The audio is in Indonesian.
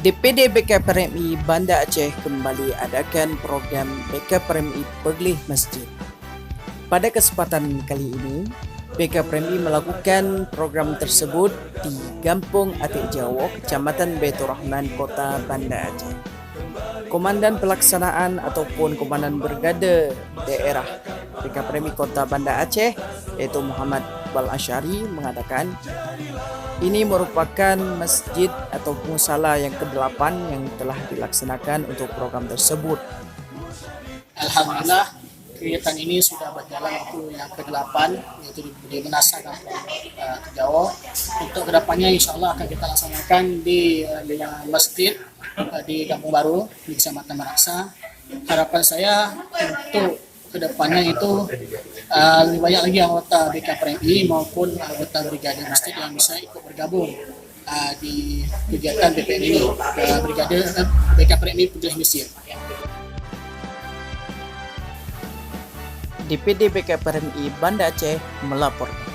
DPD BKPRMI Banda Aceh kembali adakan program BKPRMI Peglih Masjid. Pada kesempatan kali ini, BKPRMI melakukan program tersebut di Kampung Atik Jawo, Kecamatan Baitur Rahman, Kota Banda Aceh. Komandan pelaksanaan ataupun Komandan Brigade Daerah BKPRMI Kota Banda Aceh, yaitu Muhammad Iqbal Asyari, mengatakan ini merupakan masjid atau musala yang ke-8 yang telah dilaksanakan untuk program tersebut. Alhamdulillah kegiatan ini sudah berjalan itu yang ke-8, yaitu di Menasa Kampung Jawa. Untuk kedepannya insya Allah akan kita laksanakan di masjid di Kampung Baru di Kecamatan Meraksa. Harapan saya untuk kedepannya itu lebih banyak lagi anggota BKPRMI maupun anggota Brigade Masjid yang bisa ikut bergabung di kegiatan BPN ini, Brigade BKPRMI Peglih Masjid. DPD BKPRMI Banda Aceh melaporkan.